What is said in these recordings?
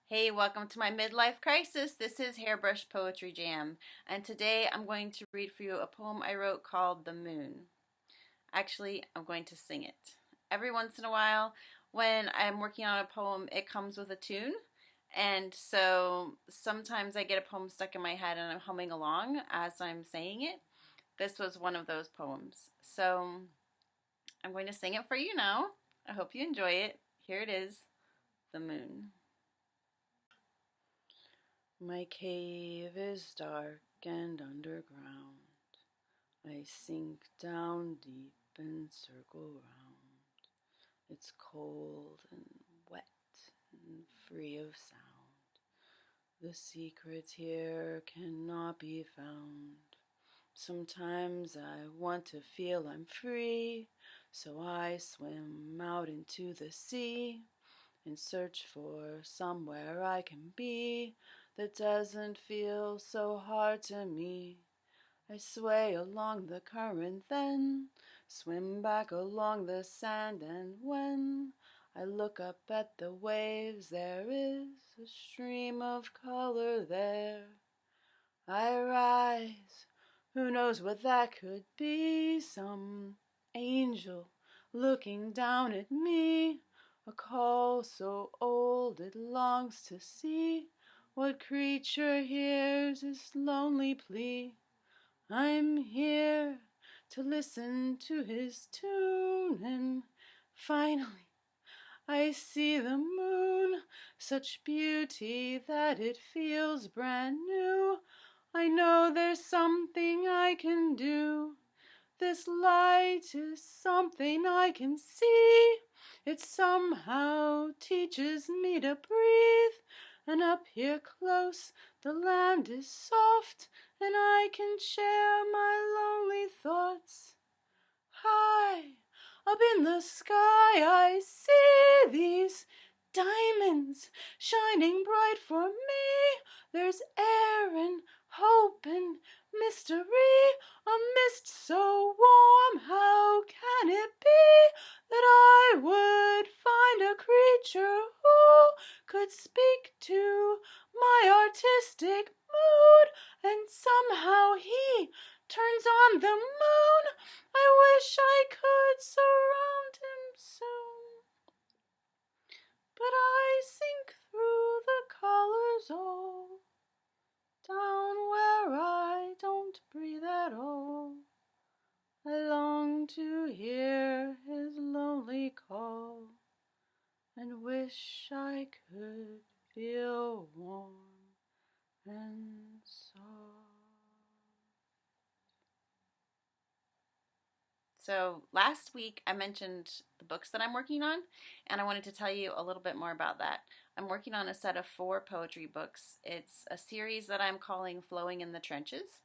Hey, welcome to my midlife crisis. This is Hairbrush Poetry Jam, and today I'm going to read for you a poem I wrote called The Moon. Actually, I'm going to sing it. Every once in a while, when I'm working on a poem, it comes with a tune, and so sometimes I get a poem stuck in my head and I'm humming along as I'm saying it. This was one of those poems. So I'm going to sing it for you now. I hope you enjoy it. Here it is, The Moon. My cave is dark and underground. I sink down deep and circle round. It's cold and wet and free of sound. The secrets here cannot be found. Sometimes I want to feel I'm free, so I swim out into the sea and search for somewhere I can be that doesn't feel so hard to me. I sway along the current, then swim back along the sand, and when I look up at the waves, there is a stream of color there. I rise, who knows what that could be? Some angel looking down at me, a call so old it longs to see. What creature hears this lonely plea? I'm here to listen to his tune, and finally I see the moon, such beauty that it feels brand new. I know there's something I can do. This light is something I can see. It somehow teaches me to breathe. And up here close, the land is soft, and I can share my lonely thoughts. High up in the sky, I see these diamonds shining bright for me. There's air and hope and mystery, a mist so warm. How can it be that I would find a creature who could speak to my artistic mood? And somehow he turns on the moon. I wish I could surround him soon, but I sink through the colors all, down where I don't breathe at all. I long to hear his lonely call, and wish I could feel warm and soft. So last week I mentioned the books that I'm working on, and I wanted to tell you a little bit more about that. I'm working on a set of 4 poetry books. It's a series that I'm calling Flowing in the Trenches,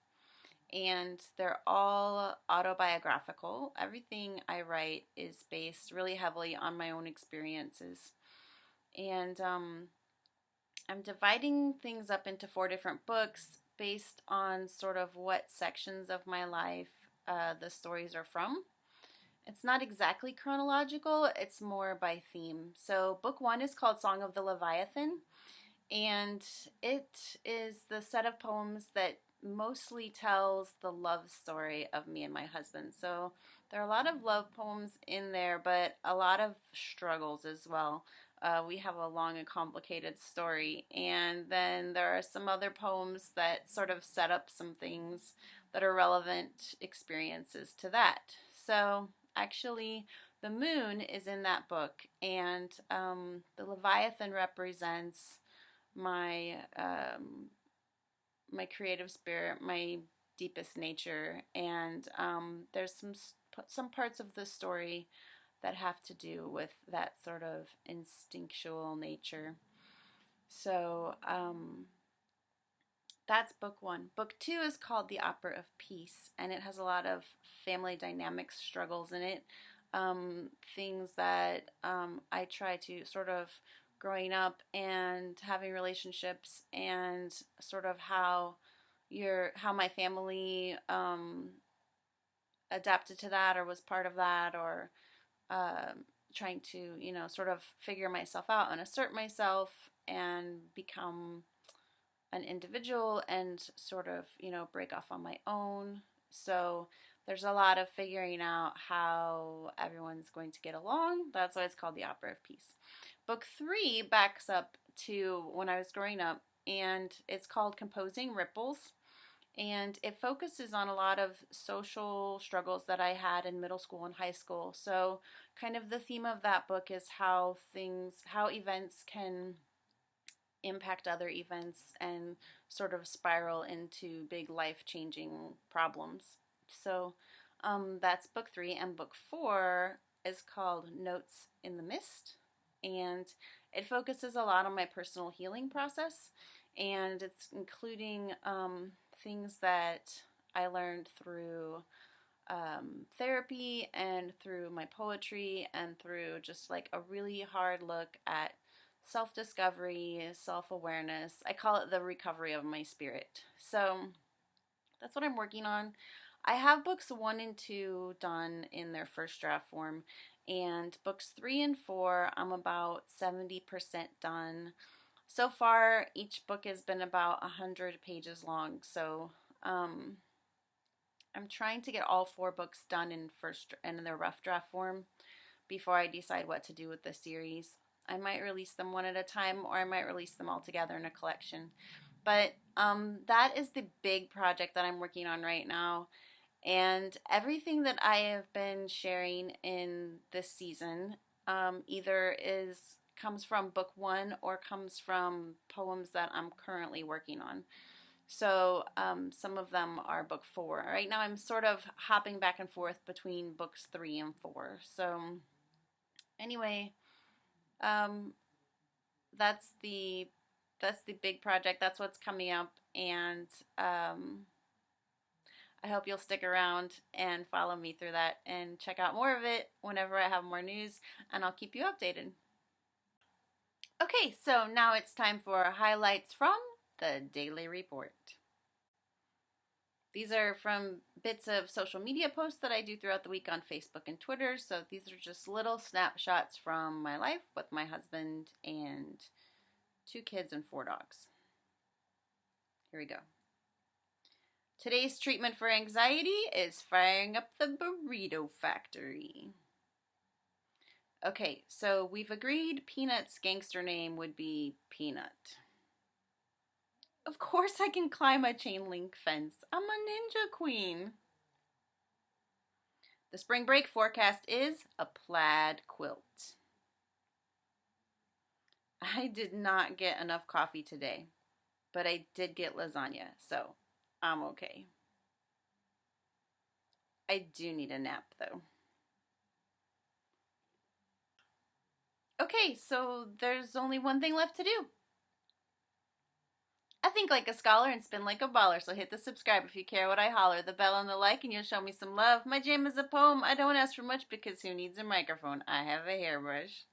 and they're all autobiographical. Everything I write is based really heavily on my own experiences. And I'm dividing things up into 4 different books based on sort of what sections of my life the stories are from. It's not exactly chronological, it's more by theme. So, book 1 is called Song of the Leviathan, and it is the set of poems that mostly tells the love story of me and my husband. So, there are a lot of love poems in there, but a lot of struggles as well. We have a long and complicated story, and then there are some other poems that sort of set up some things that are relevant experiences to that. So, actually, the moon is in that book, and the Leviathan represents my my creative spirit, my deepest nature, and there's some parts of the story that have to do with that sort of instinctual nature. So that's book 1. Book 2 is called The Opera of Peace, and it has a lot of family dynamics struggles in it. Things that I try to sort of growing up and having relationships, and sort of how my family adapted to that or was part of that, or trying to sort of figure myself out and assert myself, and become an individual and sort of, break off on my own. So there's a lot of figuring out how everyone's going to get along. That's why it's called The Opera of Peace. Book 3 backs up to when I was growing up, and it's called Composing Ripples. And it focuses on a lot of social struggles that I had in middle school and high school. So kind of the theme of that book is how events can impact other events and sort of spiral into big life-changing problems. So that's book 3, and book 4 is called Notes in the Mist, and it focuses a lot on my personal healing process, and it's including things that I learned through therapy and through my poetry and through just like a really hard look at self-discovery, self-awareness. I call it the recovery of my spirit. So that's what I'm working on. I have books 1 and 2 done in their first draft form, and books 3 and 4 I'm about 70% done. So far, each book has been about 100 pages long, so I'm trying to get all 4 books done in their rough draft form before I decide what to do with the series. I might release them one at a time, or I might release them all together in a collection. But that is the big project that I'm working on right now. And everything that I have been sharing in this season either comes from book 1 or comes from poems that I'm currently working on. So some of them are book 4. Right now I'm sort of hopping back and forth between books 3 and 4. So anyway, that's the big project. That's what's coming up, and I hope you'll stick around and follow me through that and check out more of it whenever I have more news, and I'll keep you updated. Okay, so now it's time for highlights from the daily report. These are from bits of social media posts that I do throughout the week on Facebook and Twitter. So these are just little snapshots from my life with my husband and 2 kids and 4 dogs. Here we go. Today's treatment for anxiety is firing up the burrito factory. Okay, so we've agreed Peanut's gangster name would be Peanut. Of course I can climb a chain link fence. I'm a ninja queen. The spring break forecast is a plaid quilt. I did not get enough coffee today, but I did get lasagna, so I'm okay. I do need a nap, though. Okay, so there's only one thing left to do. I think like a scholar and spin like a baller, so hit the subscribe if you care what I holler, the bell and the like, and you'll show me some love. My jam is a poem. I don't ask for much because who needs a microphone? I have a hairbrush.